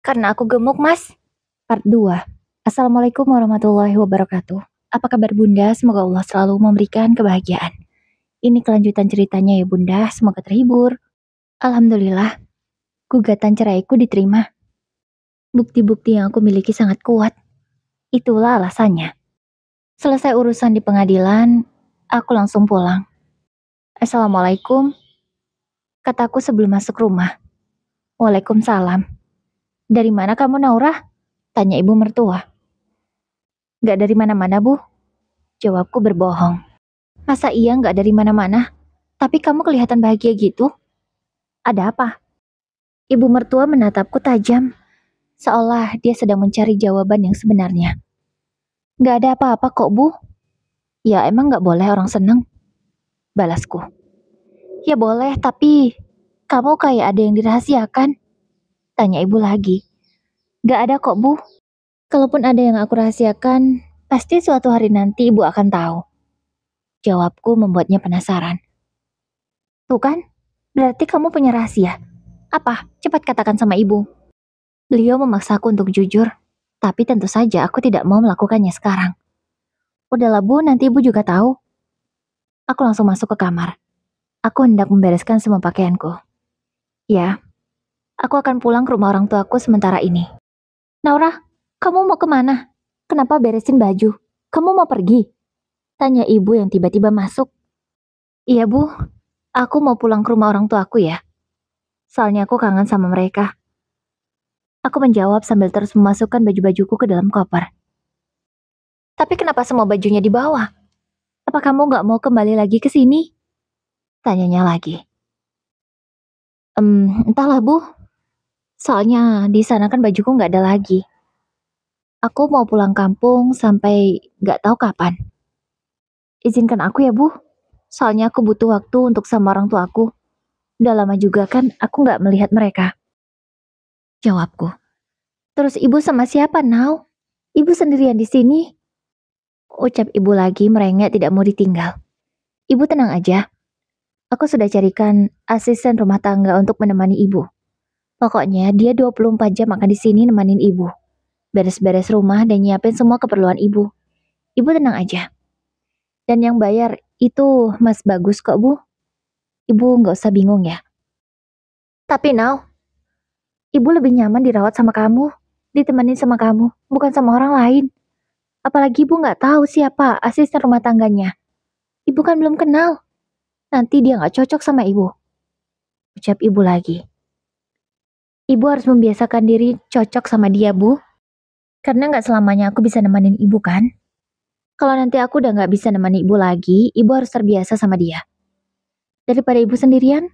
Karena aku gemuk, Mas. Part 2. Assalamualaikum warahmatullahi wabarakatuh. Apa kabar Bunda? Semoga Allah selalu memberikan kebahagiaan. Ini kelanjutan ceritanya ya Bunda, semoga terhibur. Alhamdulillah, gugatan ceraiku diterima. Bukti-bukti yang aku miliki sangat kuat. Itulah alasannya. Selesai urusan di pengadilan, aku langsung pulang. Assalamualaikum, kataku sebelum masuk rumah. Waalaikumsalam. Dari mana kamu Naura? Tanya ibu mertua. Gak dari mana-mana Bu, jawabku berbohong. Masa iya nggak dari mana-mana? Tapi kamu kelihatan bahagia gitu. Ada apa? Ibu mertua menatapku tajam, seolah dia sedang mencari jawaban yang sebenarnya. Nggak ada apa-apa kok, Bu. Ya emang nggak boleh orang seneng, balasku. Ya boleh, tapi kamu kayak ada yang dirahasiakan. Tanya ibu lagi. Nggak ada kok, Bu. Kalaupun ada yang aku rahasiakan, pasti suatu hari nanti ibu akan tahu. Jawabku membuatnya penasaran. Tuh kan, berarti kamu punya rahasia. Apa? Cepat katakan sama ibu. Beliau memaksaku untuk jujur, tapi tentu saja aku tidak mau melakukannya sekarang. Udahlah Bu, nanti ibu juga tahu. Aku langsung masuk ke kamar. Aku hendak membereskan semua pakaianku. Ya, aku akan pulang ke rumah orang tuaku sementara ini. Naura, kamu mau kemana? Kenapa beresin baju? Kamu mau pergi? Tanya ibu yang tiba-tiba masuk. Iya Bu, aku mau pulang ke rumah orang tuaku ya. Soalnya aku kangen sama mereka. Aku menjawab sambil terus memasukkan baju-bajuku ke dalam koper. Tapi kenapa semua bajunya dibawa? Apa kamu nggak mau kembali lagi ke sini? Tanyanya lagi. Entahlah Bu. Soalnya di sana kan bajuku nggak ada lagi. Aku mau pulang kampung sampai nggak tahu kapan. Izinkan aku ya Bu. Soalnya aku butuh waktu untuk sama orang tua aku. Udah lama juga kan aku nggak melihat mereka. Jawabku. Terus ibu sama siapa, Nau? Ibu sendirian di sini? Ucap ibu lagi merengek tidak mau ditinggal. Ibu tenang aja. Aku sudah carikan asisten rumah tangga untuk menemani ibu. Pokoknya dia 24 jam akan di sini nemenin ibu. Beres-beres rumah dan nyiapin semua keperluan ibu. Ibu tenang aja. Dan yang bayar itu Mas Bagus kok Bu. Ibu nggak usah bingung ya. Tapi Nau, ibu lebih nyaman dirawat sama kamu, ditemenin sama kamu, bukan sama orang lain. Apalagi ibu nggak tahu siapa asisten rumah tangganya. Ibu kan belum kenal. Nanti dia nggak cocok sama ibu. Ucap ibu lagi. Ibu harus membiasakan diri cocok sama dia, Bu. Karena nggak selamanya aku bisa nemenin ibu kan. Kalau nanti aku udah nggak bisa nemenin ibu lagi, ibu harus terbiasa sama dia. Daripada ibu sendirian,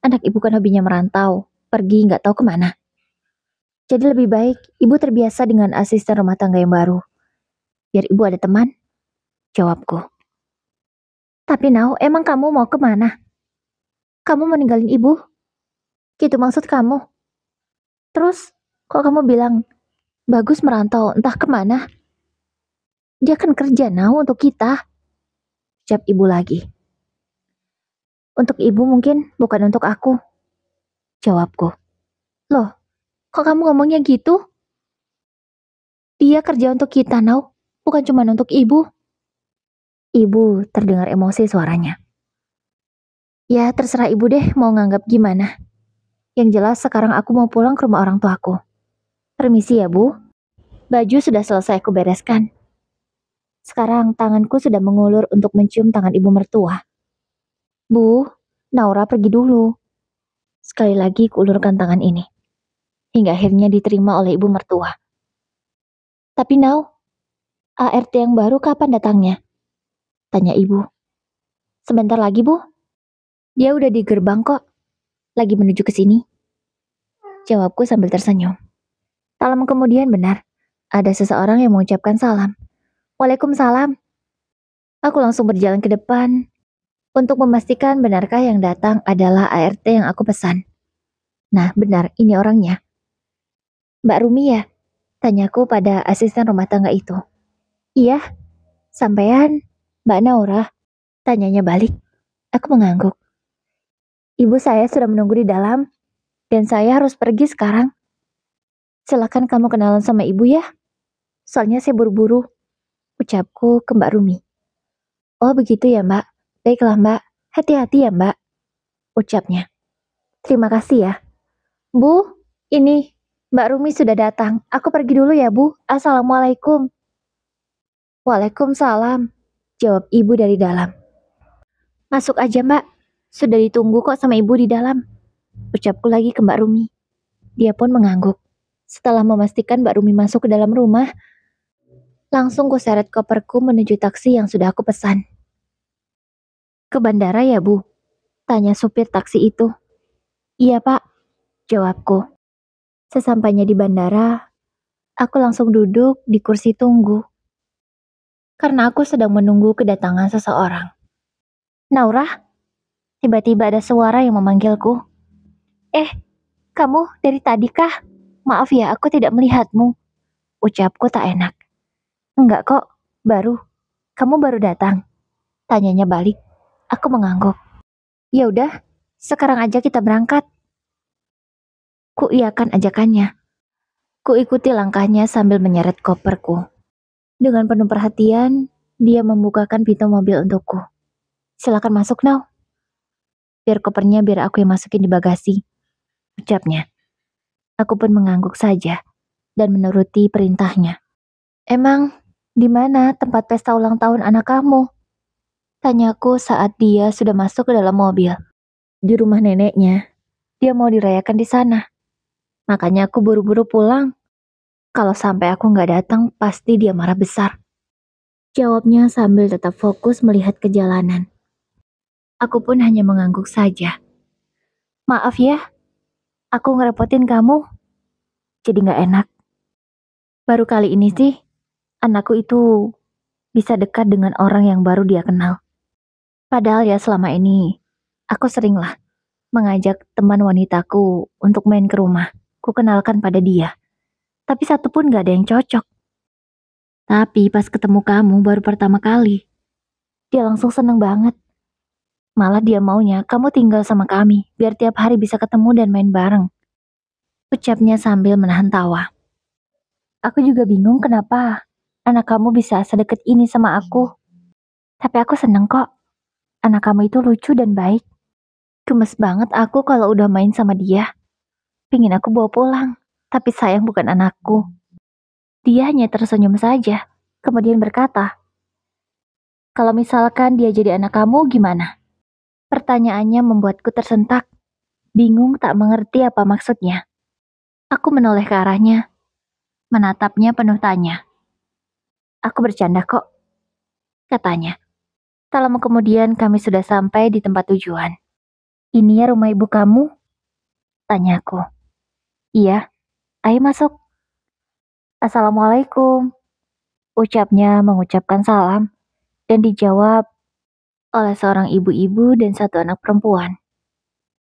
anak ibu kan hobinya merantau, pergi nggak tahu kemana. Jadi lebih baik ibu terbiasa dengan asisten rumah tangga yang baru. Biar ibu ada teman, jawabku. Tapi Nau, emang kamu mau kemana? Kamu mau ninggalin ibu? Gitu maksud kamu? Terus, kok kamu bilang, Bagus merantau entah kemana? Dia kan kerja Nau untuk kita. Ucap ibu lagi. Untuk ibu mungkin, bukan untuk aku. Jawabku. Loh, kok kamu ngomongnya gitu? Dia kerja untuk kita, Nau. Bukan cuma untuk ibu. Ibu terdengar emosi suaranya. Ya, terserah ibu deh mau nganggap gimana. Yang jelas sekarang aku mau pulang ke rumah orang tuaku. Permisi ya, Bu. Baju sudah selesai aku bereskan. Sekarang tanganku sudah mengulur untuk mencium tangan ibu mertua. Bu, Naura pergi dulu. Sekali lagi kuulurkan tangan ini. Hingga akhirnya diterima oleh ibu mertua. Tapi Nau, ART yang baru kapan datangnya? Tanya ibu. Sebentar lagi, Bu. Dia udah di gerbang kok. Lagi menuju ke sini. Jawabku sambil tersenyum. Tak lama kemudian benar, ada seseorang yang mengucapkan salam. Waalaikumsalam. Aku langsung berjalan ke depan untuk memastikan benarkah yang datang adalah ART yang aku pesan. Nah, benar, ini orangnya. Mbak Rumi ya? Tanyaku pada asisten rumah tangga itu. Iya, sampean Mbak Naura? Tanyanya balik. Aku mengangguk. Ibu saya sudah menunggu di dalam, dan saya harus pergi sekarang. Silakan kamu kenalan sama ibu ya. Soalnya saya buru-buru. Ucapku ke Mbak Rumi. Oh begitu ya Mbak. Baiklah Mbak. Hati-hati ya Mbak. Ucapnya. Terima kasih ya. Bu, ini Mbak Rumi sudah datang. Aku pergi dulu ya Bu. Assalamualaikum. Waalaikumsalam. Jawab ibu dari dalam. Masuk aja Mbak. Sudah ditunggu kok sama ibu di dalam. Ucapku lagi ke Mbak Rumi. Dia pun mengangguk. Setelah memastikan Mbak Rumi masuk ke dalam rumah, langsung kuseret koperku menuju taksi yang sudah aku pesan. Ke bandara ya Bu? Tanya supir taksi itu. Iya Pak, jawabku. Sesampainya di bandara, aku langsung duduk di kursi tunggu. Karena aku sedang menunggu kedatangan seseorang. Naura, tiba-tiba ada suara yang memanggilku. Kamu dari tadi kah? Maaf ya, aku tidak melihatmu. Ucapku tak enak. Enggak kok, baru. Kamu baru datang? Tanyanya balik. Aku mengangguk. Ya udah, sekarang aja kita berangkat. Kuiyakan ajakannya. Kuikuti langkahnya sambil menyeret koperku. Dengan penuh perhatian, dia membukakan pintu mobil untukku. Silakan masuk, Nau. Biar aku yang masukin di bagasi. Ucapnya. Aku pun mengangguk saja dan menuruti perintahnya. Emang, di mana tempat pesta ulang tahun anak kamu? Tanyaku saat dia sudah masuk ke dalam mobil. Di rumah neneknya. Dia mau dirayakan di sana. Makanya aku buru-buru pulang. Kalau sampai aku nggak datang, pasti dia marah besar. Jawabnya sambil tetap fokus melihat ke jalanan. Aku pun hanya mengangguk saja. Maaf ya, aku ngerepotin kamu. Jadi nggak enak. Baru kali ini sih, anakku itu bisa dekat dengan orang yang baru dia kenal. Padahal ya selama ini, aku seringlah mengajak teman wanitaku untuk main ke rumah. Kukenalkan pada dia. Tapi satu pun gak ada yang cocok. Tapi pas ketemu kamu baru pertama kali, dia langsung seneng banget. Malah dia maunya kamu tinggal sama kami, biar tiap hari bisa ketemu dan main bareng. Ucapnya sambil menahan tawa. Aku juga bingung kenapa anak kamu bisa sedekat ini sama aku. Tapi aku seneng kok. Anak kamu itu lucu dan baik. Gemes banget aku kalau udah main sama dia. Pingin aku bawa pulang, tapi sayang bukan anakku. Dia hanya tersenyum saja, kemudian berkata, kalau misalkan dia jadi anak kamu gimana? Pertanyaannya membuatku tersentak, bingung tak mengerti apa maksudnya. Aku menoleh ke arahnya, menatapnya penuh tanya. Aku bercanda kok, katanya. Tak lama kemudian kami sudah sampai di tempat tujuan. Ini ya rumah ibu kamu? Tanyaku. Iya, ayo masuk. Assalamualaikum. Ucapnya mengucapkan salam dan dijawab oleh seorang ibu-ibu dan satu anak perempuan.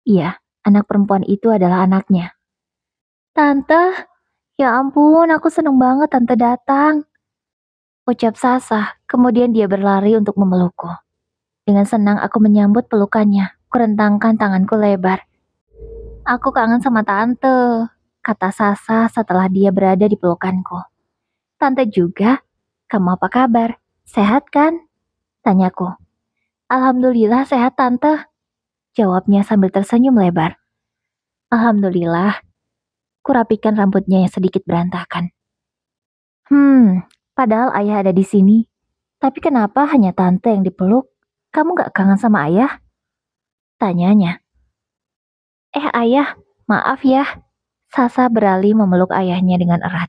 Iya, anak perempuan itu adalah anaknya. Tante, ya ampun aku seneng banget tante datang. Ucap Sasa, kemudian dia berlari untuk memelukku. Dengan senang aku menyambut pelukannya, kurentangkan tanganku lebar. Aku kangen sama tante, kata Sasa setelah dia berada di pelukanku. Tante juga, kamu apa kabar? Sehat kan? Tanyaku. Alhamdulillah sehat tante, jawabnya sambil tersenyum lebar. Alhamdulillah, kurapikan rambutnya yang sedikit berantakan. Padahal ayah ada di sini. Tapi kenapa hanya tante yang dipeluk? Kamu gak kangen sama ayah? Tanyanya. Ayah, maaf ya. Sasa beralih memeluk ayahnya dengan erat.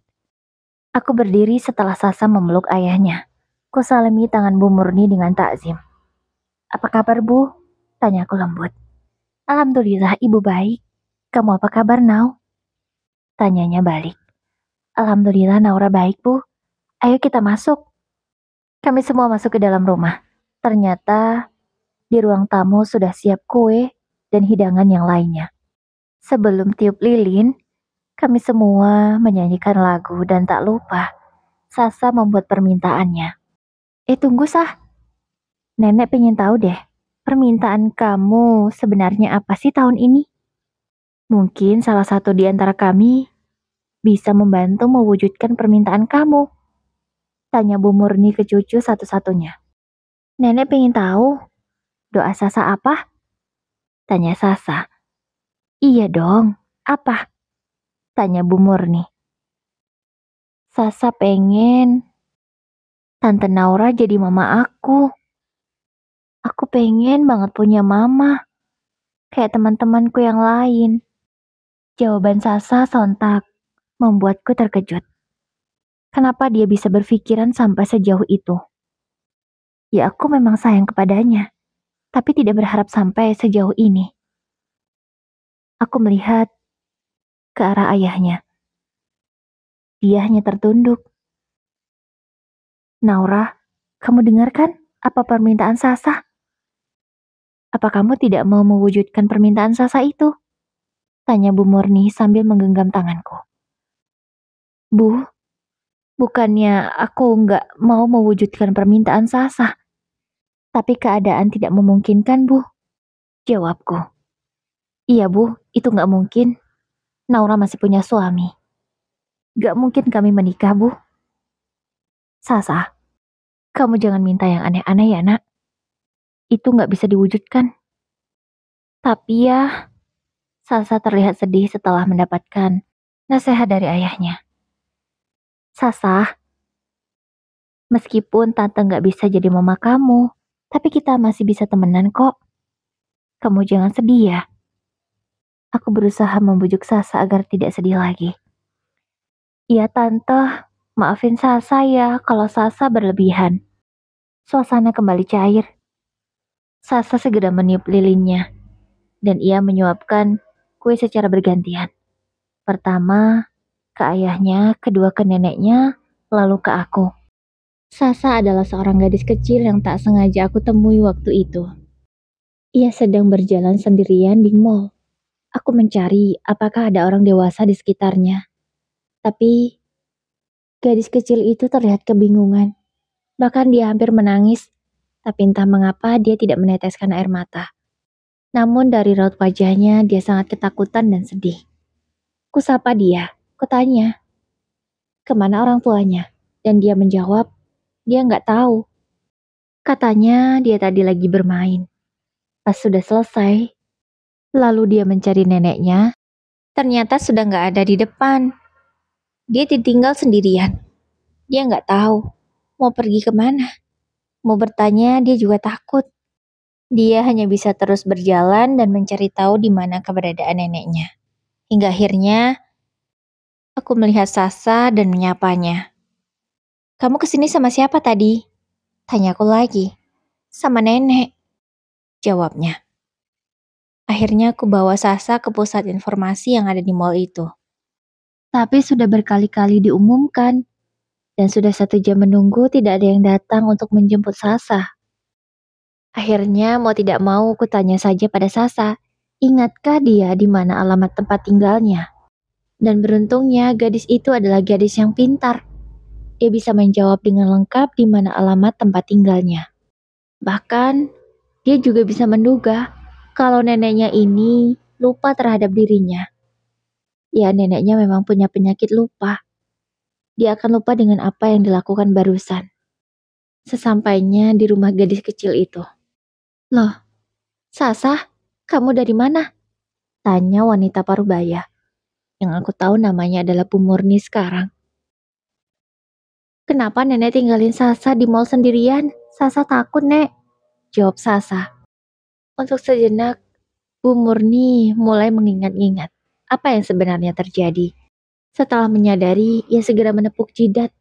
Aku berdiri setelah Sasa memeluk ayahnya. Kusalimi tangan Bu Murni dengan takzim. Apa kabar Bu? Tanyaku lembut. Alhamdulillah ibu baik. Kamu apa kabar Nau? Tanyanya balik. Alhamdulillah Naura baik Bu. Ayo kita masuk. Kami semua masuk ke dalam rumah. Ternyata di ruang tamu sudah siap kue dan hidangan yang lainnya. Sebelum tiup lilin, kami semua menyanyikan lagu dan tak lupa Sasa membuat permintaannya. Tunggu Sah. Nenek pengen tahu deh, permintaan kamu sebenarnya apa sih tahun ini? Mungkin salah satu di antara kami bisa membantu mewujudkan permintaan kamu? Tanya Bu Murni ke cucu satu-satunya. Nenek pengen tahu, doa Sasa apa? Tanya Sasa. Iya dong, apa? Tanya Bu Murni. Sasa pengen Tante Naura jadi mama aku. Aku pengen banget punya mama, kayak teman-temanku yang lain. Jawaban Sasa sontak membuatku terkejut. Kenapa dia bisa berpikiran sampai sejauh itu? Ya aku memang sayang kepadanya, tapi tidak berharap sampai sejauh ini. Aku melihat ke arah ayahnya. Dia hanya tertunduk. Naura, kamu dengarkan apa permintaan Sasa? Apa kamu tidak mau mewujudkan permintaan Sasa itu? Tanya Bu Murni sambil menggenggam tanganku. Bu, bukannya aku nggak mau mewujudkan permintaan Sasa, tapi keadaan tidak memungkinkan, Bu. Jawabku. Iya, Bu, itu nggak mungkin. Naura masih punya suami. Nggak mungkin kami menikah, Bu. Sasa, kamu jangan minta yang aneh-aneh ya, Nak. Itu nggak bisa diwujudkan. Tapi ya, Sasa terlihat sedih setelah mendapatkan nasihat dari ayahnya. Sasa, meskipun Tante nggak bisa jadi mama kamu, tapi kita masih bisa temenan kok. Kamu jangan sedih ya. Aku berusaha membujuk Sasa agar tidak sedih lagi. Iya Tante, maafin Sasa ya kalau Sasa berlebihan. Suasana kembali cair. Sasa segera meniup lilinnya, dan ia menyuapkan kue secara bergantian. Pertama, ke ayahnya, kedua ke neneknya, lalu ke aku. Sasa adalah seorang gadis kecil yang tak sengaja aku temui waktu itu. Ia sedang berjalan sendirian di mall. Aku mencari apakah ada orang dewasa di sekitarnya. Tapi, gadis kecil itu terlihat kebingungan. Bahkan dia hampir menangis, tapi entah mengapa dia tidak meneteskan air mata. Namun dari raut wajahnya, dia sangat ketakutan dan sedih. Kusapa dia, kutanya, kemana orang tuanya? Dan dia menjawab, dia nggak tahu. Katanya dia tadi lagi bermain. Pas sudah selesai, lalu dia mencari neneknya, ternyata sudah nggak ada di depan. Dia ditinggal sendirian. Dia nggak tahu mau pergi kemana. Mau bertanya, dia juga takut. Dia hanya bisa terus berjalan dan mencari tahu di mana keberadaan neneknya. Hingga akhirnya, aku melihat Sasa dan menyapanya. Kamu kesini sama siapa tadi? Tanyaku lagi. Sama nenek, jawabnya. Akhirnya aku bawa Sasa ke pusat informasi yang ada di mall itu. Tapi sudah berkali-kali diumumkan, dan sudah 1 jam menunggu tidak ada yang datang untuk menjemput Sasa. Akhirnya mau tidak mau kutanya saja pada Sasa, ingatkah dia di mana alamat tempat tinggalnya? Dan beruntungnya gadis itu adalah gadis yang pintar. Dia bisa menjawab dengan lengkap di mana alamat tempat tinggalnya. Bahkan, dia juga bisa menduga kalau neneknya ini lupa terhadap dirinya. Ya, neneknya memang punya penyakit lupa. Dia akan lupa dengan apa yang dilakukan barusan. Sesampainya di rumah gadis kecil itu. Loh, Sasa, kamu dari mana? Tanya wanita parubaya. Yang aku tahu namanya adalah Bu Murni sekarang. Kenapa nenek tinggalin Sasa di mall sendirian? Sasa takut, Nek. Jawab Sasa. Untuk sejenak, Bu Murni mulai mengingat-ingat apa yang sebenarnya terjadi. Setelah menyadari, ia segera menepuk jidat.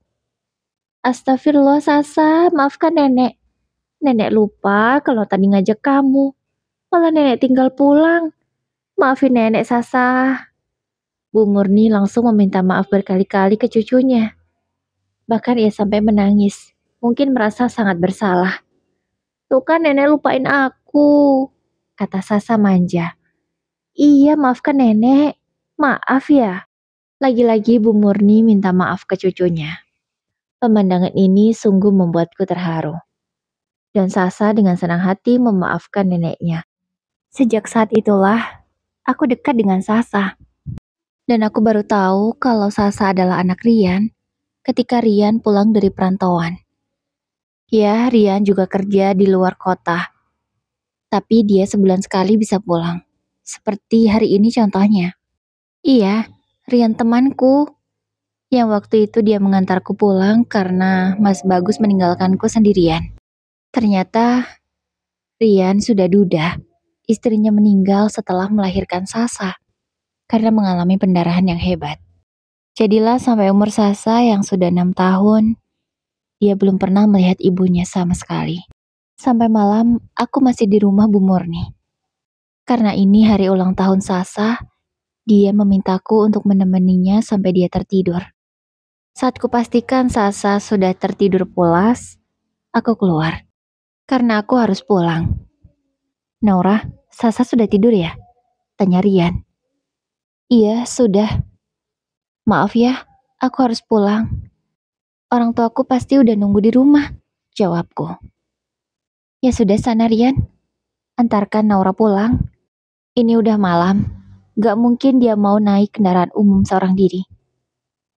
Astagfirullah Sasa, maafkan nenek. Nenek lupa kalau tadi ngajak kamu. Malah nenek tinggal pulang. Maafin nenek Sasa. Bu Murni langsung meminta maaf berkali-kali ke cucunya. Bahkan ia sampai menangis. Mungkin merasa sangat bersalah. Tuh kan nenek lupain aku, kata Sasa manja. Iya maafkan nenek. Maaf ya. Lagi-lagi Bu Murni minta maaf ke cucunya. Pemandangan ini sungguh membuatku terharu. Dan Sasa dengan senang hati memaafkan neneknya. Sejak saat itulah, aku dekat dengan Sasa. Dan aku baru tahu kalau Sasa adalah anak Rian ketika Rian pulang dari perantauan. Ya, Rian juga kerja di luar kota, tapi dia sebulan sekali bisa pulang. Seperti hari ini contohnya. Iya, Rian temanku yang waktu itu dia mengantarku pulang karena Mas Bagus meninggalkanku sendirian. Ternyata Rian sudah duda. Istrinya meninggal setelah melahirkan Sasa karena mengalami pendarahan yang hebat. Jadilah sampai umur Sasa yang sudah 6 tahun, dia belum pernah melihat ibunya sama sekali. Sampai malam, aku masih di rumah Bu Murni. Karena ini hari ulang tahun Sasa, dia memintaku untuk menemaninya sampai dia tertidur. Saat kupastikan Sasa sudah tertidur pulas, aku keluar. Karena aku harus pulang. Naura, Sasa sudah tidur ya? Tanya Rian. Iya, sudah. Maaf ya, aku harus pulang. Orang tuaku pasti udah nunggu di rumah, jawabku. Ya sudah sana Rian, antarkan Naura pulang. Ini udah malam, gak mungkin dia mau naik kendaraan umum seorang diri.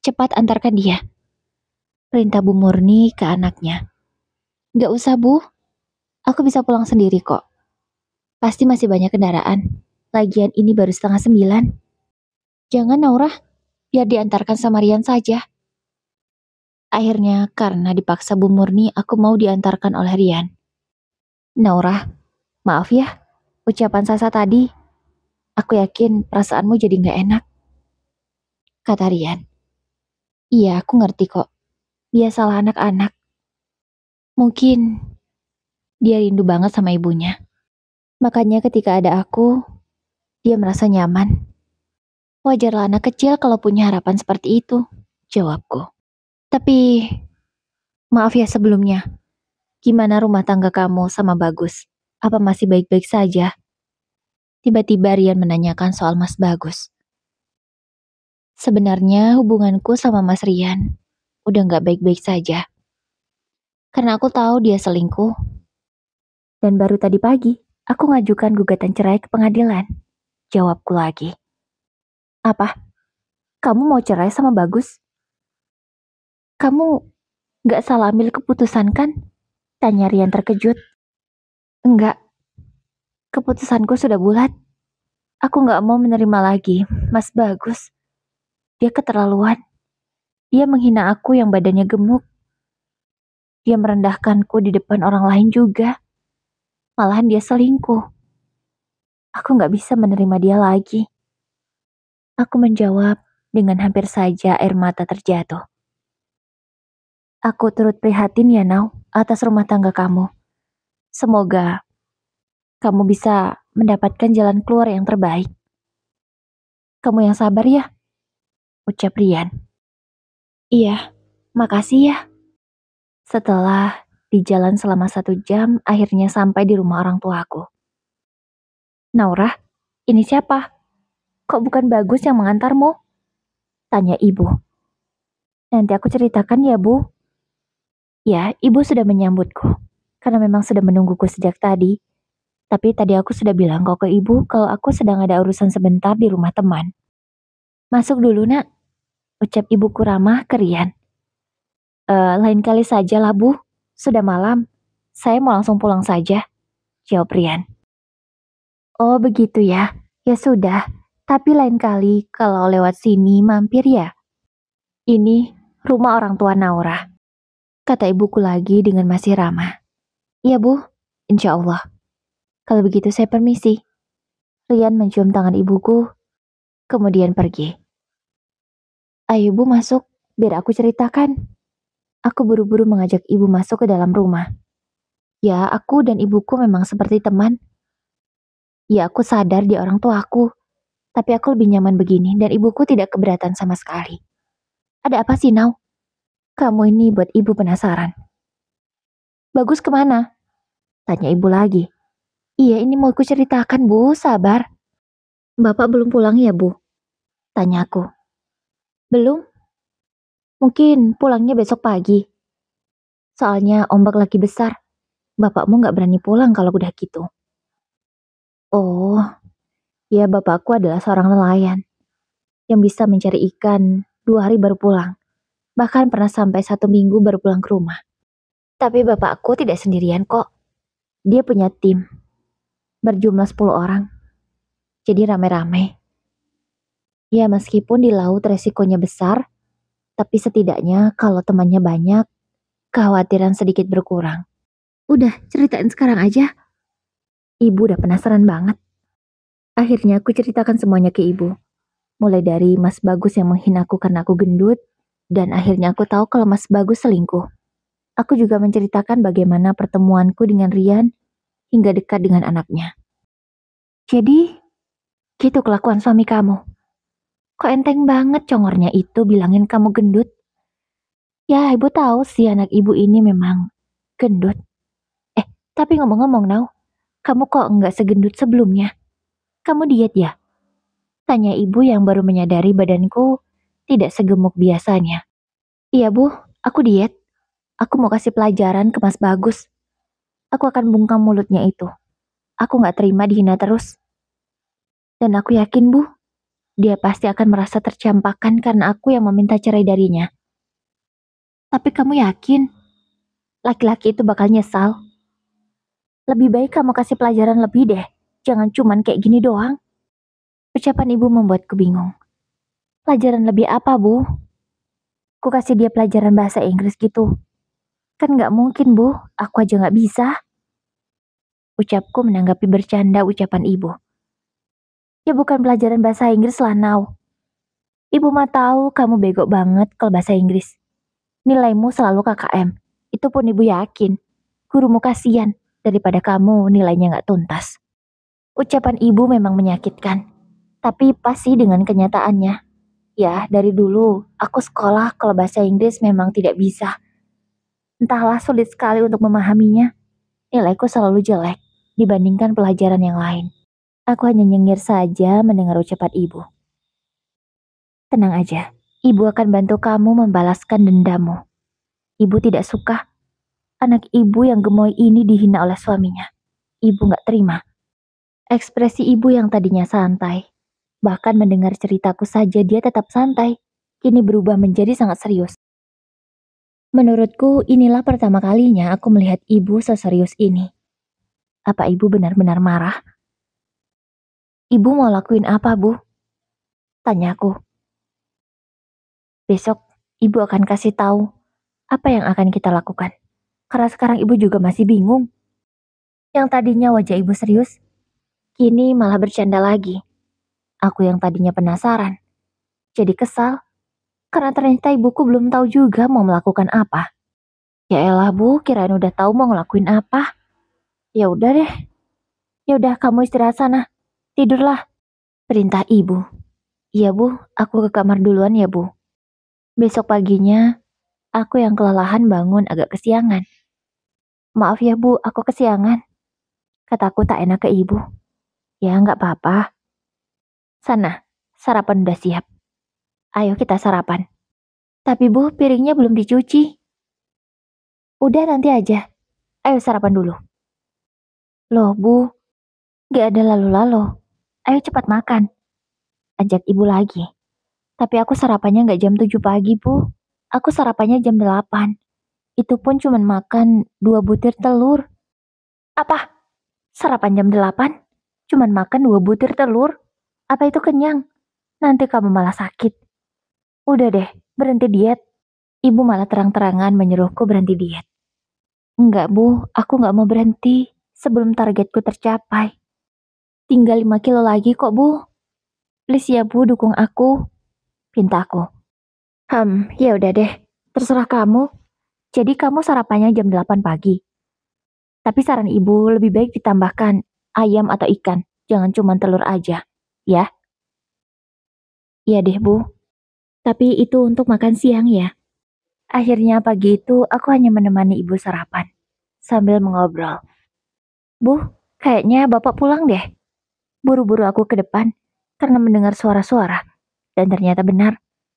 Cepat antarkan dia. Perintah Bu Murni ke anaknya. Gak usah Bu, aku bisa pulang sendiri kok. Pasti masih banyak kendaraan. Lagian ini baru setengah 9. Jangan Naura, biar diantarkan sama Rian saja. Akhirnya karena dipaksa Bu Murni aku mau diantarkan oleh Rian. Naura, maaf ya, ucapan Sasa tadi. Aku yakin perasaanmu jadi gak enak. Kata Rian. Iya, aku ngerti kok. Biasalah anak-anak. Mungkin dia rindu banget sama ibunya. Makanya ketika ada aku, dia merasa nyaman. Wajarlah anak kecil kalau punya harapan seperti itu, jawabku. Tapi, maaf ya sebelumnya. Gimana rumah tangga kamu sama Bagus? Apa masih baik-baik saja? Tiba-tiba Rian menanyakan soal Mas Bagus. Sebenarnya hubunganku sama Mas Rian udah gak baik-baik saja. Karena aku tahu dia selingkuh. Dan baru tadi pagi, aku ngajukan gugatan cerai ke pengadilan. Jawabku lagi. Apa? Kamu mau cerai sama Bagus? Kamu gak salah ambil keputusan kan? Tanya Rian terkejut. Enggak, keputusanku sudah bulat. Aku gak mau menerima lagi, Mas Bagus. Dia keterlaluan. Dia menghina aku yang badannya gemuk. Dia merendahkanku di depan orang lain juga. Malahan dia selingkuh. Aku gak bisa menerima dia lagi. Aku menjawab dengan hampir saja air mata terjatuh. Aku turut prihatin ya Nau, atas rumah tangga kamu. Semoga kamu bisa mendapatkan jalan keluar yang terbaik. Kamu yang sabar ya, ucap Rian. Iya, makasih ya. Setelah di jalan selama 1 jam, akhirnya sampai di rumah orang tuaku. Naura, ini siapa? Kok bukan Bagus yang mengantarmu? Tanya ibu. Nanti aku ceritakan ya Bu. Ya, ibu sudah menyambutku. Karena memang sudah menungguku sejak tadi. Tapi tadi aku sudah bilang kok ke ibu kalau aku sedang ada urusan sebentar di rumah teman. Masuk dulu nak, ucap ibuku ramah ke Rian. Lain kali saja lah Bu, sudah malam. Saya mau langsung pulang saja, jawab Rian. Oh begitu ya, ya sudah. Tapi lain kali kalau lewat sini mampir ya. Ini rumah orang tua Naura, kata ibuku lagi dengan masih ramah. Iya Bu, insya Allah. Kalau begitu saya permisi. Rian mencium tangan ibuku, kemudian pergi. Ayo Bu masuk, biar aku ceritakan. Aku buru-buru mengajak ibu masuk ke dalam rumah. Ya, aku dan ibuku memang seperti teman. Ya, aku sadar dia orang tua aku. Tapi aku lebih nyaman begini dan ibuku tidak keberatan sama sekali. Ada apa sih, Nau? Kamu ini buat ibu penasaran. Bagus kemana? Tanya ibu lagi. Iya, ini mau aku ceritakan, Bu. Sabar. Bapak belum pulang ya, Bu? Tanya aku. Belum? Mungkin pulangnya besok pagi. Soalnya ombak lagi besar. Bapakmu gak berani pulang kalau udah gitu. Oh, ya bapakku adalah seorang nelayan. yang bisa mencari ikan 2 hari baru pulang. Bahkan pernah sampai 1 minggu baru pulang ke rumah. Tapi bapakku tidak sendirian kok. Dia punya tim, berjumlah 10 orang. Jadi rame-rame. Ya meskipun di laut resikonya besar, tapi setidaknya kalau temannya banyak, kekhawatiran sedikit berkurang. Udah, ceritain sekarang aja. Ibu udah penasaran banget. Akhirnya aku ceritakan semuanya ke ibu. Mulai dari Mas Bagus yang menghinaku karena aku gendut, dan akhirnya aku tahu kalau Mas Bagus selingkuh. Aku juga menceritakan bagaimana pertemuanku dengan Rian hingga dekat dengan anaknya. Jadi, gitu kelakuan suami kamu. Kok enteng banget congornya itu bilangin kamu gendut? Ya, ibu tahu sih anak ibu ini memang gendut. Tapi ngomong-ngomong, Nau, kamu kok nggak segendut sebelumnya? Kamu diet ya? Tanya ibu yang baru menyadari badanku tidak segemuk biasanya. Iya bu, aku diet. Aku mau kasih pelajaran ke Mas Bagus. Aku akan bungkam mulutnya itu. Aku nggak terima dihina terus. Dan aku yakin bu, dia pasti akan merasa tercampakkan karena aku yang meminta cerai darinya. Tapi kamu yakin laki-laki itu bakal nyesal? Lebih baik kamu kasih pelajaran lebih deh. Jangan cuman kayak gini doang. Ucapan ibu membuatku bingung. Pelajaran lebih apa, Bu? Ku kasih dia pelajaran bahasa Inggris gitu. Kan nggak mungkin, Bu. Aku aja nggak bisa. Ucapku menanggapi bercanda ucapan ibu. Ya bukan pelajaran bahasa Inggris lah, Nau. Ibu mah tahu kamu bego banget kalau bahasa Inggris. Nilaimu selalu KKM. Itu pun ibu yakin. Gurumu kasihan daripada kamu nilainya nggak tuntas. Ucapan ibu memang menyakitkan. Tapi pasti dengan kenyataannya. Ya, dari dulu aku sekolah kalau bahasa Inggris memang tidak bisa. Entahlah sulit sekali untuk memahaminya. Nilaiku selalu jelek dibandingkan pelajaran yang lain. Aku hanya nyengir saja mendengar ucapan ibu. Tenang aja, ibu akan bantu kamu membalaskan dendammu. Ibu tidak suka anak ibu yang gemoy ini dihina oleh suaminya. Ibu gak terima. Ekspresi ibu yang tadinya santai, bahkan mendengar ceritaku saja dia tetap santai, kini berubah menjadi sangat serius. Menurutku inilah pertama kalinya aku melihat ibu seserius ini. Apa ibu benar-benar marah? Ibu mau lakuin apa, Bu? Tanyaku. Besok ibu akan kasih tahu apa yang akan kita lakukan. Karena sekarang ibu juga masih bingung. Yang tadinya wajah ibu serius, kini malah bercanda lagi. Aku yang tadinya penasaran, jadi kesal. Karena ternyata ibuku belum tahu juga mau melakukan apa. Ya elah Bu, kirain udah tahu mau ngelakuin apa. Ya udah deh. Ya udah kamu istirahat sana. Tidurlah. Perintah ibu. Iya Bu, aku ke kamar duluan ya Bu. Besok paginya, aku yang kelelahan bangun agak kesiangan. Maaf ya Bu, aku kesiangan. Kataku tak enak ke ibu. Ya nggak apa-apa. Sana, sarapan udah siap. Ayo kita sarapan. Tapi Bu, piringnya belum dicuci. Udah nanti aja. Ayo sarapan dulu. Loh Bu, gak ada lalu-lalu. Ayo cepat makan. Ajak ibu lagi. Tapi aku sarapannya nggak jam 7 pagi, Bu. Aku sarapannya jam 8. Itu pun cuman makan 2 butir telur. Apa? Sarapan jam 8? Cuman makan 2 butir telur? Apa itu kenyang? Nanti kamu malah sakit. Udah deh, berhenti diet. Ibu malah terang-terangan menyuruhku berhenti diet. Enggak, Bu. Aku nggak mau berhenti sebelum targetku tercapai. Tinggal 5 kilo lagi kok, Bu. Please ya, Bu, dukung aku. Pintaku. Ya udah deh. Terserah kamu. Jadi kamu sarapannya jam 8 pagi. Tapi saran ibu lebih baik ditambahkan ayam atau ikan. Jangan cuma telur aja. Ya? Iya deh Bu. Tapi itu untuk makan siang ya. Akhirnya pagi itu aku hanya menemani ibu sarapan. Sambil mengobrol. Bu, kayaknya bapak pulang deh. Buru-buru aku ke depan. Karena mendengar suara-suara. Dan ternyata benar.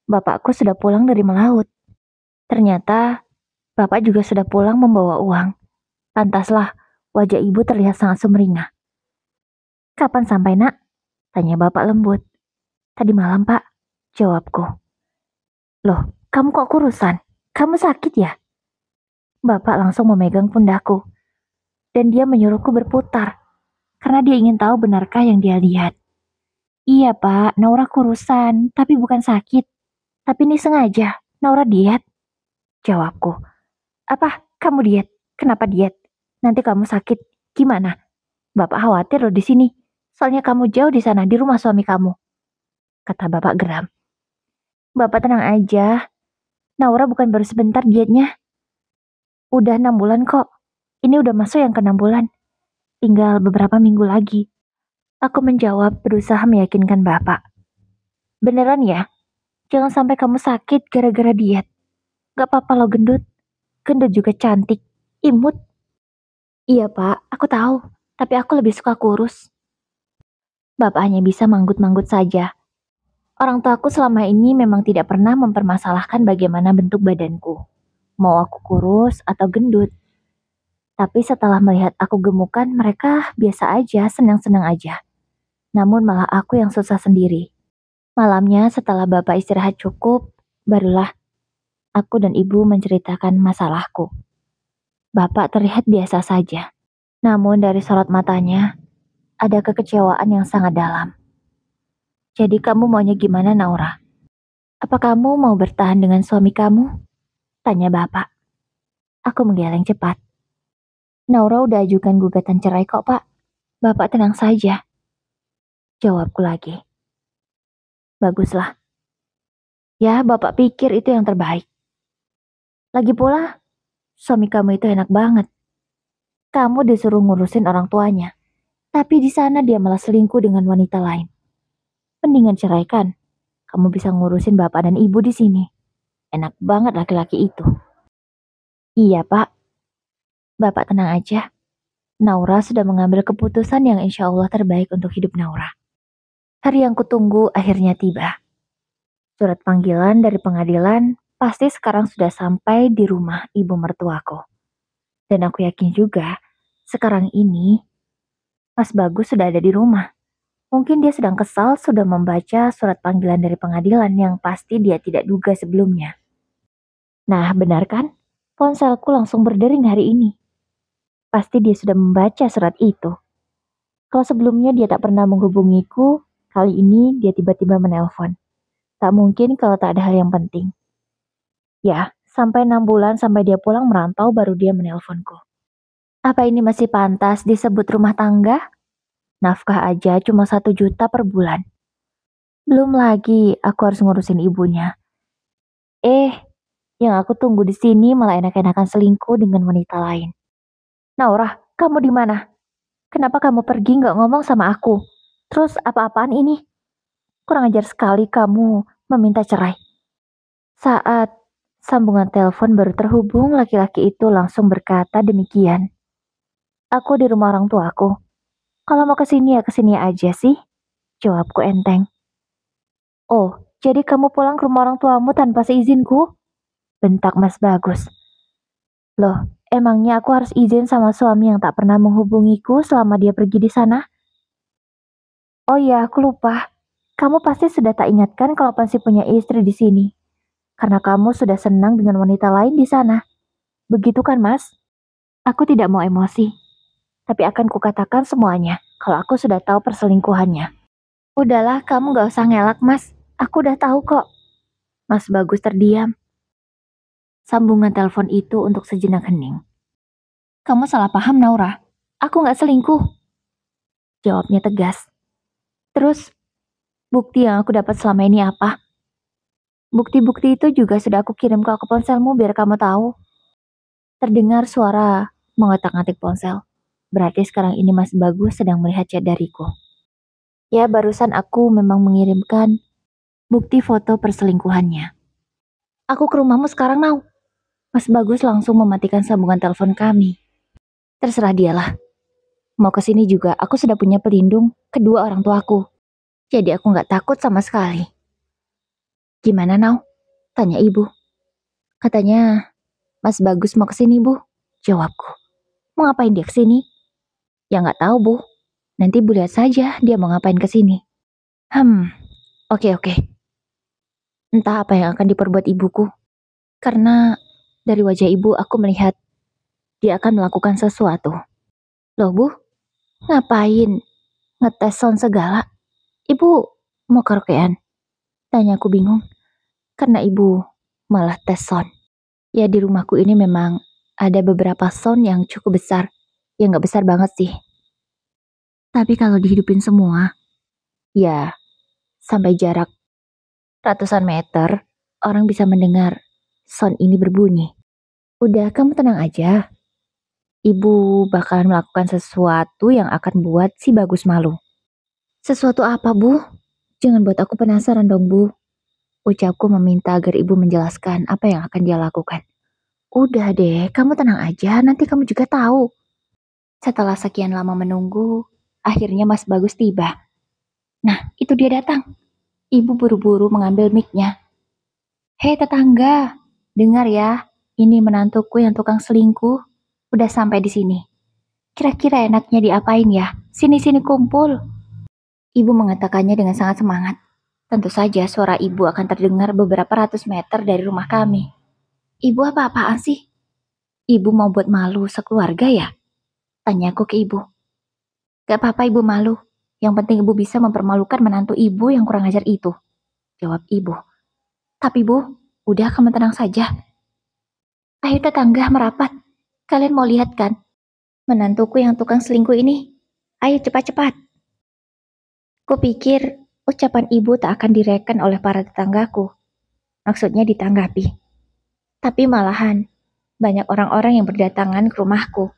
Bapakku sudah pulang dari melaut. Ternyata bapak juga sudah pulang membawa uang. Pantaslah, wajah ibu terlihat sangat sumringah. Kapan sampai nak? Tanya bapak lembut. Tadi malam pak. Jawabku. Loh, kamu kok kurusan? Kamu sakit ya? Bapak langsung memegang pundakku, dan dia menyuruhku berputar, karena dia ingin tahu benarkah yang dia lihat. Iya pak, Naura kurusan, tapi bukan sakit. Tapi ini sengaja, Naura diet. Jawabku. Apa? Kamu diet? Kenapa diet? Nanti kamu sakit. Gimana? Bapak khawatir loh di sini. Soalnya kamu jauh di sana, di rumah suami kamu. Kata bapak geram. Bapak tenang aja. Naura bukan baru sebentar dietnya. Udah 6 bulan kok. Ini udah masuk yang ke 6 bulan. Tinggal beberapa minggu lagi. Aku menjawab berusaha meyakinkan bapak. Beneran ya? Jangan sampai kamu sakit gara-gara diet. Gak apa-apa lo gendut. Gendut juga cantik. Imut. Iya pak, aku tahu. Tapi aku lebih suka kurus. Bapak hanya bisa manggut-manggut saja. Orang tuaku selama ini memang tidak pernah mempermasalahkan bagaimana bentuk badanku. Mau aku kurus atau gendut. Tapi setelah melihat aku gemukan, mereka biasa aja, senang-senang aja. Namun malah aku yang susah sendiri. Malamnya setelah bapak istirahat cukup, barulah aku dan ibu menceritakan masalahku. Bapak terlihat biasa saja. Namun dari sorot matanya, ada kekecewaan yang sangat dalam. Jadi kamu maunya gimana, Naura? Apa kamu mau bertahan dengan suami kamu? Tanya bapak. Aku menggeleng cepat. Naura udah ajukan gugatan cerai kok, Pak. Bapak tenang saja. Jawabku lagi. Baguslah. Ya, Bapak pikir itu yang terbaik. Lagi pula, suami kamu itu enak banget. Kamu disuruh ngurusin orang tuanya. Tapi di sana dia malah selingkuh dengan wanita lain. Mendingan ceraikan. Kamu bisa ngurusin bapak dan ibu di sini. Enak banget laki-laki itu. Iya, Pak. Bapak tenang aja. Naura sudah mengambil keputusan yang insya Allah terbaik untuk hidup Naura. Hari yang kutunggu akhirnya tiba. Surat panggilan dari pengadilan pasti sekarang sudah sampai di rumah ibu mertuaku. Dan aku yakin juga, sekarang ini Mas Bagus sudah ada di rumah. Mungkin dia sedang kesal sudah membaca surat panggilan dari pengadilan yang pasti dia tidak duga sebelumnya. Nah, benar kan? Ponselku langsung berdering hari ini. Pasti dia sudah membaca surat itu. Kalau sebelumnya dia tak pernah menghubungiku, kali ini dia tiba-tiba menelpon. Tak mungkin kalau tak ada hal yang penting. Ya, sampai 6 bulan sampai dia pulang merantau baru dia menelponku. Apa ini masih pantas disebut rumah tangga? Nafkah aja cuma 1 juta per bulan. Belum lagi aku harus ngurusin ibunya. Yang aku tunggu di sini malah enak-enakan selingkuh dengan wanita lain. Naura, kamu di mana? Kenapa kamu pergi nggak ngomong sama aku? Terus apa-apaan ini? Kurang ajar sekali kamu meminta cerai. Saat sambungan telepon baru terhubung, laki-laki itu langsung berkata demikian. Aku di rumah orang tuaku. Kalau mau kesini ya kesini aja sih. Jawabku enteng. Oh, jadi kamu pulang ke rumah orang tuamu tanpa seizinku? Bentak Mas Bagus. Loh, emangnya aku harus izin sama suami yang tak pernah menghubungiku selama dia pergi di sana? Oh iya, aku lupa. Kamu pasti sudah tak ingatkan kalau masih punya istri di sini. Karena kamu sudah senang dengan wanita lain di sana. Begitu kan, Mas? Aku tidak mau emosi. Tapi akan kukatakan semuanya kalau aku sudah tahu perselingkuhannya. Udahlah, kamu gak usah ngelak, Mas. Aku udah tahu kok. Mas Bagus terdiam. Sambungan telepon itu untuk sejenak hening. Kamu salah paham, Naura. Aku gak selingkuh. Jawabnya tegas. Terus, bukti yang aku dapat selama ini apa? Bukti-bukti itu juga sudah aku kirim ke ponselmu biar kamu tahu. Terdengar suara mengotak-ngatik ponsel. Berarti sekarang ini Mas Bagus sedang melihat chat dariku. Ya, barusan aku memang mengirimkan bukti foto perselingkuhannya. Aku ke rumahmu sekarang, Nau. Mas Bagus langsung mematikan sambungan telepon kami. Terserah dialah. Mau ke sini juga, aku sudah punya pelindung kedua orang tuaku. Jadi aku nggak takut sama sekali. Gimana, Nau? Tanya ibu. Katanya, Mas Bagus mau ke sini, Bu. Jawabku. Mau ngapain dia ke sini? Ya nggak tahu, Bu. Nanti Bu lihat saja dia mau ngapain ke sini. Oke. Entah apa yang akan diperbuat ibuku. Karena dari wajah ibu aku melihat dia akan melakukan sesuatu. Loh Bu, ngapain ngetes sound segala? Ibu mau karaokean? Tanya aku bingung. Karena ibu malah tes sound. Ya di rumahku ini memang ada beberapa sound yang cukup besar. Ya nggak besar banget sih. Tapi kalau dihidupin semua, ya sampai jarak ratusan meter, orang bisa mendengar sound ini berbunyi. Udah, kamu tenang aja. Ibu bakalan melakukan sesuatu yang akan buat si Bagus malu. Sesuatu apa, Bu? Jangan buat aku penasaran dong, Bu. Ucapku meminta agar ibu menjelaskan apa yang akan dia lakukan. Udah deh, kamu tenang aja, nanti kamu juga tahu. Setelah sekian lama menunggu, akhirnya Mas Bagus tiba. Nah, itu dia datang. Ibu buru-buru mengambil mic-nya. Hei tetangga, dengar ya, ini menantuku yang tukang selingkuh. Udah sampai di sini. Kira-kira enaknya diapain ya? Sini-sini kumpul. Ibu mengatakannya dengan sangat semangat. Tentu saja suara ibu akan terdengar beberapa ratus meter dari rumah kami. Ibu apa-apaan sih? Ibu mau buat malu sekeluarga ya? Tanyaku ke ibu. Gak apa-apa ibu malu. Yang penting ibu bisa mempermalukan menantu ibu yang kurang ajar itu. Jawab ibu. Tapi bu, udah kamu tenang saja. Ayo tetangga merapat. Kalian mau lihat kan? Menantuku yang tukang selingkuh ini. Ayo cepat-cepat. Kupikir ucapan ibu tak akan direken oleh para tetanggaku. Maksudnya ditanggapi. Tapi malahan, banyak orang-orang yang berdatangan ke rumahku.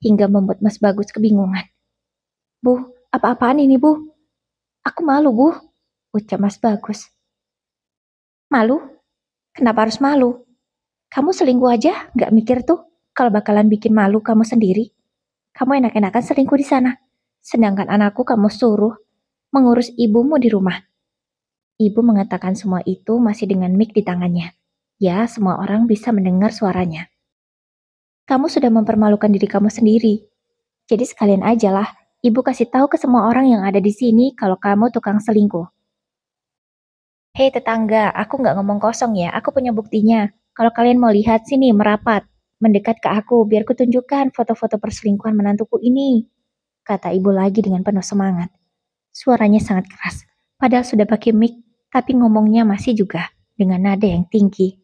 Hingga membuat Mas Bagus kebingungan. Bu, apa-apaan ini bu? Aku malu bu, ucap Mas Bagus. Malu? Kenapa harus malu? Kamu selingkuh aja gak mikir tuh kalau bakalan bikin malu kamu sendiri. Kamu enak-enakan selingkuh di sana. Sedangkan anakku kamu suruh mengurus ibumu di rumah. Ibu mengatakan semua itu masih dengan mic di tangannya. Ya, semua orang bisa mendengar suaranya. Kamu sudah mempermalukan diri kamu sendiri. Jadi sekalian aja lah, ibu kasih tahu ke semua orang yang ada di sini kalau kamu tukang selingkuh. Hei tetangga, aku nggak ngomong kosong ya, aku punya buktinya. Kalau kalian mau lihat sini, merapat. Mendekat ke aku, biar kutunjukkan foto-foto perselingkuhan menantuku ini. Kata ibu lagi dengan penuh semangat. Suaranya sangat keras, padahal sudah pakai mic, tapi ngomongnya masih juga dengan nada yang tinggi.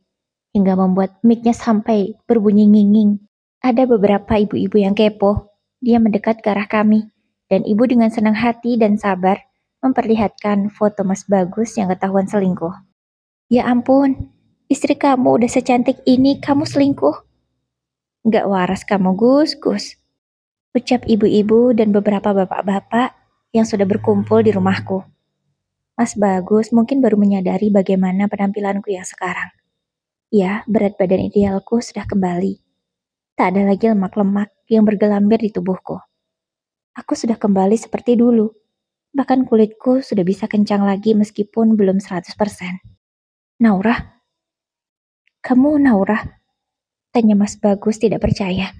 Hingga membuat mic-nya sampai berbunyi nginging. Ada beberapa ibu-ibu yang kepo. Dia mendekat ke arah kami, dan ibu dengan senang hati dan sabar memperlihatkan foto Mas Bagus yang ketahuan selingkuh. Ya ampun, istri kamu udah secantik ini, kamu selingkuh. Gak waras kamu Gus. Ucap ibu-ibu dan beberapa bapak-bapak yang sudah berkumpul di rumahku. Mas Bagus mungkin baru menyadari bagaimana penampilanku yang sekarang. Ya, berat badan idealku sudah kembali. Tak ada lagi lemak-lemak yang bergelambir di tubuhku. Aku sudah kembali seperti dulu. Bahkan kulitku sudah bisa kencang lagi meskipun belum 100%. Naura? Kamu Naura? Tanya Mas Bagus tidak percaya.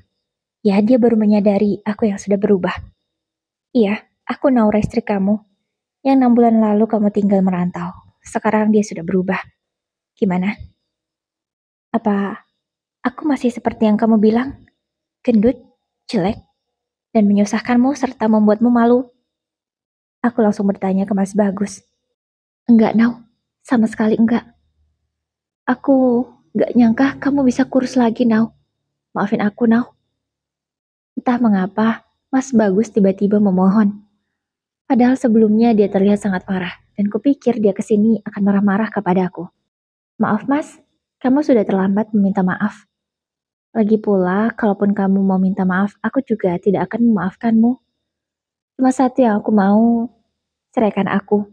Ya, dia baru menyadari aku yang sudah berubah. Iya, aku Naura istri kamu. Yang 6 bulan lalu kamu tinggal merantau. Sekarang dia sudah berubah. Gimana? Apa aku masih seperti yang kamu bilang? Gendut, jelek, dan menyusahkanmu serta membuatmu malu? Aku langsung bertanya ke Mas Bagus. Enggak, Nau. Sama sekali enggak. Aku gak nyangka kamu bisa kurus lagi, Nau. Maafin aku, Nau. Entah mengapa, Mas Bagus tiba-tiba memohon. Padahal sebelumnya dia terlihat sangat marah, dan kupikir dia kesini akan marah-marah kepadaku. Maaf, Mas. Kamu sudah terlambat meminta maaf. Lagi pula, kalaupun kamu mau minta maaf, aku juga tidak akan memaafkanmu. Cuma satu yang aku mau, ceraikan aku.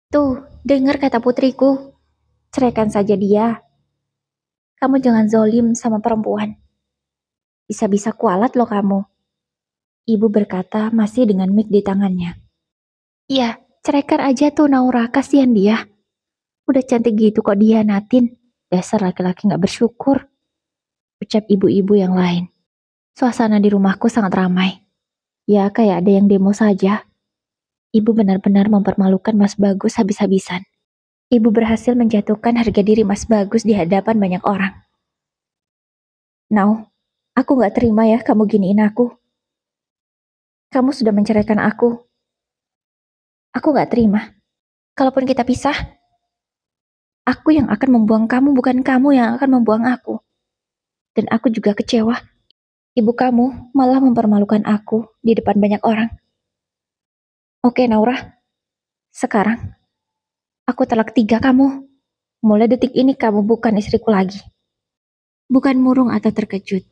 Tuh, dengar kata putriku. Ceraikan saja dia. Kamu jangan zolim sama perempuan. Bisa-bisa kualat loh kamu. Ibu berkata masih dengan mic di tangannya. Iya, ceraikan aja tuh Naura, kasihan dia. Udah cantik gitu kok dia natin. Dasar laki-laki gak bersyukur. Ucap ibu-ibu yang lain. Suasana di rumahku sangat ramai. Ya kayak ada yang demo saja. Ibu benar-benar mempermalukan Mas Bagus habis-habisan. Ibu berhasil menjatuhkan harga diri Mas Bagus di hadapan banyak orang. Now, aku gak terima ya kamu giniin aku. Kamu sudah menceraikan aku. Aku gak terima. Kalaupun kita pisah, aku yang akan membuang kamu, bukan kamu yang akan membuang aku. Dan aku juga kecewa. Ibu kamu malah mempermalukan aku di depan banyak orang. Oke, Naura. Sekarang, aku talak 3 kamu. Mulai detik ini kamu bukan istriku lagi. Bukan murung atau terkejut.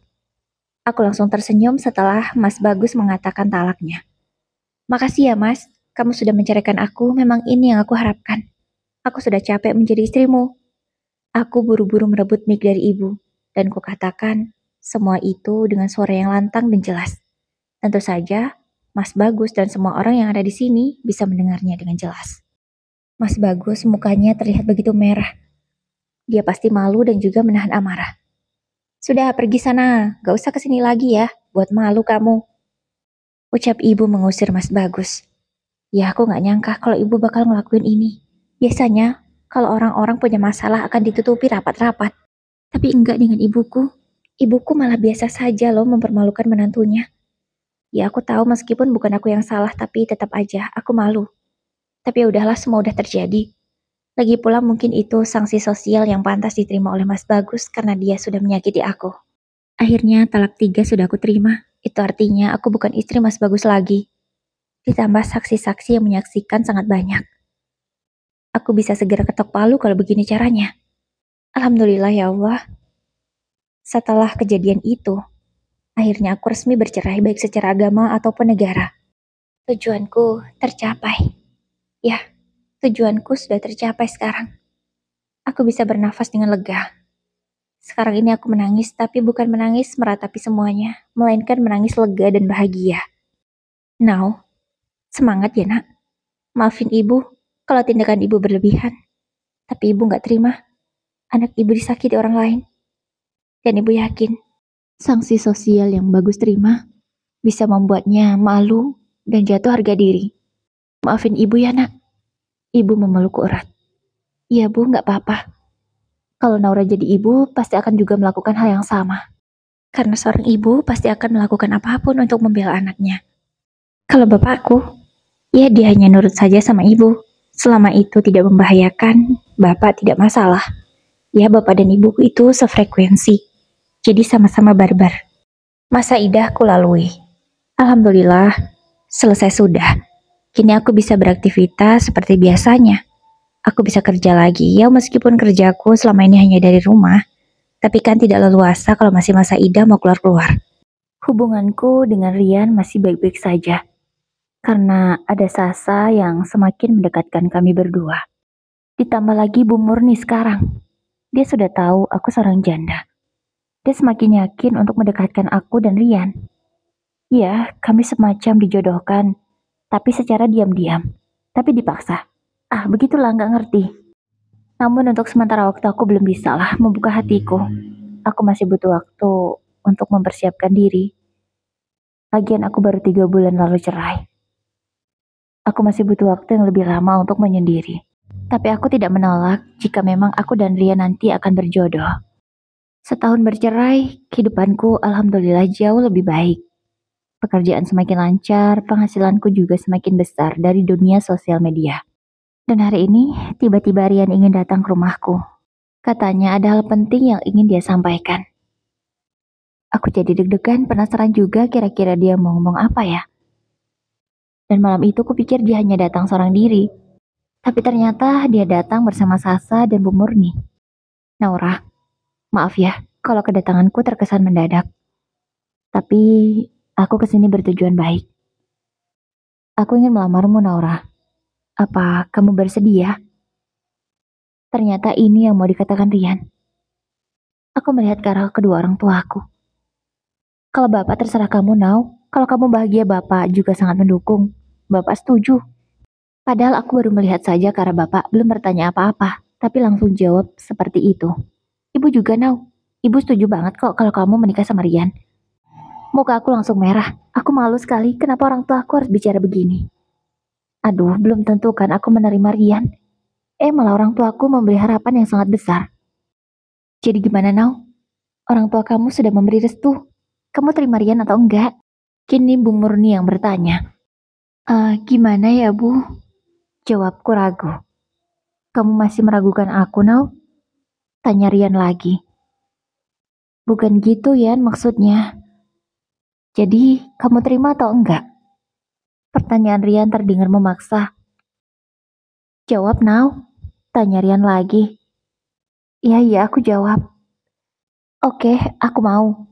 Aku langsung tersenyum setelah Mas Bagus mengatakan talaknya. Makasih ya Mas, kamu sudah menceraikan aku, memang ini yang aku harapkan. Aku sudah capek menjadi istrimu. Aku buru-buru merebut mic dari ibu, dan kukatakan semua itu dengan suara yang lantang dan jelas. Tentu saja, Mas Bagus dan semua orang yang ada di sini bisa mendengarnya dengan jelas. Mas Bagus mukanya terlihat begitu merah. Dia pasti malu dan juga menahan amarah. Sudah pergi sana, gak usah kesini lagi ya, buat malu kamu. Ucap ibu mengusir Mas Bagus. Ya aku gak nyangka kalau ibu bakal ngelakuin ini. Biasanya, kalau orang-orang punya masalah akan ditutupi rapat-rapat. Tapi enggak dengan ibuku. Ibuku malah biasa saja loh mempermalukan menantunya. Ya aku tahu meskipun bukan aku yang salah, tapi tetap aja aku malu. Tapi ya udahlah, semua udah terjadi. Lagi pula mungkin itu sanksi sosial yang pantas diterima oleh Mas Bagus karena dia sudah menyakiti aku. Akhirnya talak 3 sudah aku terima. Itu artinya aku bukan istri Mas Bagus lagi. Ditambah saksi-saksi yang menyaksikan sangat banyak. Aku bisa segera ketok palu kalau begini caranya. Alhamdulillah ya Allah. Setelah kejadian itu, akhirnya aku resmi bercerai baik secara agama ataupun negara. Tujuanku tercapai. Ya, tujuanku sudah tercapai sekarang. Aku bisa bernafas dengan lega. Sekarang ini aku menangis, tapi bukan menangis meratapi semuanya, melainkan menangis lega dan bahagia. Now, semangat ya nak. Maafin ibu kalau tindakan ibu berlebihan. Tapi ibu gak terima anak ibu disakiti orang lain. Dan ibu yakin, sanksi sosial yang bagus terima bisa membuatnya malu dan jatuh harga diri. Maafin ibu ya nak. Ibu memeluk erat. Iya bu, gak apa-apa. Kalau Naura jadi ibu, pasti akan juga melakukan hal yang sama. Karena seorang ibu pasti akan melakukan apapun untuk membela anaknya. Kalau bapakku, ya dia hanya nurut saja sama ibu. Selama itu tidak membahayakan, bapak tidak masalah. Ya bapak dan ibuku itu sefrekuensi. Jadi sama-sama barbar. Masa idah ku lalui. Alhamdulillah, selesai sudah. Kini aku bisa beraktivitas seperti biasanya. Aku bisa kerja lagi, ya meskipun kerjaku selama ini hanya dari rumah. Tapi kan tidak leluasa kalau masih masa idah mau keluar-keluar. Hubunganku dengan Rian masih baik-baik saja. Karena ada Sasa yang semakin mendekatkan kami berdua. Ditambah lagi Bu Murni sekarang. Dia sudah tahu aku seorang janda. Dia semakin yakin untuk mendekatkan aku dan Rian. Ya, kami semacam dijodohkan, tapi secara diam-diam. Tapi dipaksa. Ah, begitulah nggak ngerti. Namun untuk sementara waktu aku belum bisa lah membuka hatiku. Aku masih butuh waktu untuk mempersiapkan diri. Lagian aku baru 3 bulan lalu cerai. Aku masih butuh waktu yang lebih lama untuk menyendiri. Tapi aku tidak menolak jika memang aku dan Rian nanti akan berjodoh. Setahun bercerai, kehidupanku alhamdulillah jauh lebih baik. Pekerjaan semakin lancar, penghasilanku juga semakin besar dari dunia sosial media. Dan hari ini, tiba-tiba Rian ingin datang ke rumahku. Katanya ada hal penting yang ingin dia sampaikan. Aku jadi deg-degan, penasaran juga kira-kira dia mau ngomong apa ya. Dan malam itu kupikir dia hanya datang seorang diri. Tapi ternyata dia datang bersama Sasa dan Bu Murni. Naura, maaf ya kalau kedatanganku terkesan mendadak. Tapi aku kesini bertujuan baik. Aku ingin melamarmu Naura. Apa kamu bersedia? Ternyata ini yang mau dikatakan Rian. Aku melihat ke arah kedua orang tuaku. Kalau bapak terserah kamu, Nau. Kalau kamu bahagia, bapak juga sangat mendukung. Bapak setuju. Padahal aku baru melihat saja ke arah bapak, belum bertanya apa-apa. Tapi langsung jawab seperti itu. Ibu juga, Nau. Ibu setuju banget kok kalau kamu menikah sama Rian. Muka aku langsung merah. Aku malu sekali kenapa orang tua aku harus bicara begini. Aduh, belum tentu kan aku menerima Rian. Malah orang tuaku memberi harapan yang sangat besar. Jadi gimana, Nau? Orang tua kamu sudah memberi restu. Kamu terima Rian atau enggak? Kini Bu Murni yang bertanya. Gimana ya, Bu? Jawabku ragu. Kamu masih meragukan aku, Nau? Tanya Rian lagi. Bukan gitu, Yan, maksudnya. Jadi, kamu terima atau enggak? Pertanyaan Rian terdengar memaksa. Jawab, Nau. Tanya Rian lagi. Iya, aku jawab. Oke, aku mau.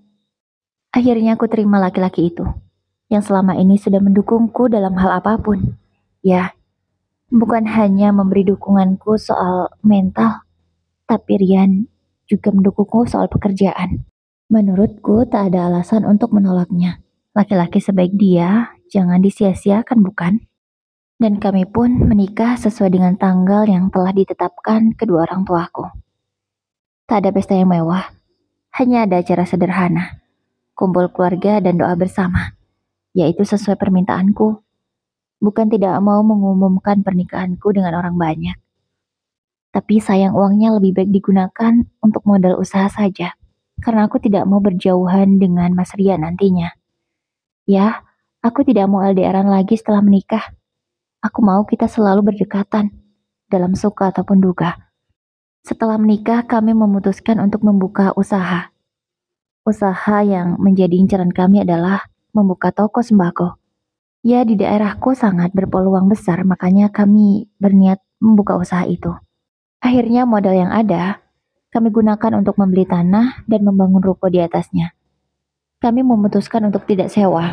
Akhirnya aku terima laki-laki itu, yang selama ini sudah mendukungku dalam hal apapun. Ya, bukan hanya memberi dukunganku soal mental, tapi Rian juga mendukungku soal pekerjaan. Menurutku tak ada alasan untuk menolaknya. Laki-laki sebaik dia jangan disia-siakan, bukan? Dan kami pun menikah sesuai dengan tanggal yang telah ditetapkan kedua orang tuaku. Tak ada pesta yang mewah, hanya ada acara sederhana, kumpul keluarga dan doa bersama, yaitu sesuai permintaanku. Bukan tidak mau mengumumkan pernikahanku dengan orang banyak, tapi sayang uangnya lebih baik digunakan untuk modal usaha saja, karena aku tidak mau berjauhan dengan Mas Rian nantinya. Ya, aku tidak mau LDRan lagi setelah menikah. Aku mau kita selalu berdekatan, dalam suka ataupun duka. Setelah menikah, kami memutuskan untuk membuka usaha. Usaha yang menjadi incaran kami adalah membuka toko sembako. Ya, di daerahku sangat berpeluang besar, makanya kami berniat membuka usaha itu. Akhirnya modal yang ada, kami gunakan untuk membeli tanah dan membangun ruko di atasnya. Kami memutuskan untuk tidak sewa,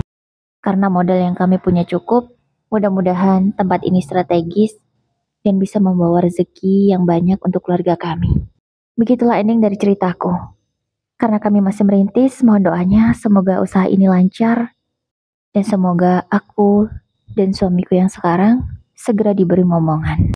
karena modal yang kami punya cukup. Mudah-mudahan tempat ini strategis dan bisa membawa rezeki yang banyak untuk keluarga kami. Begitulah ending dari ceritaku. Karena kami masih merintis, mohon doanya semoga usaha ini lancar dan semoga aku dan suamiku yang sekarang segera diberi momongan.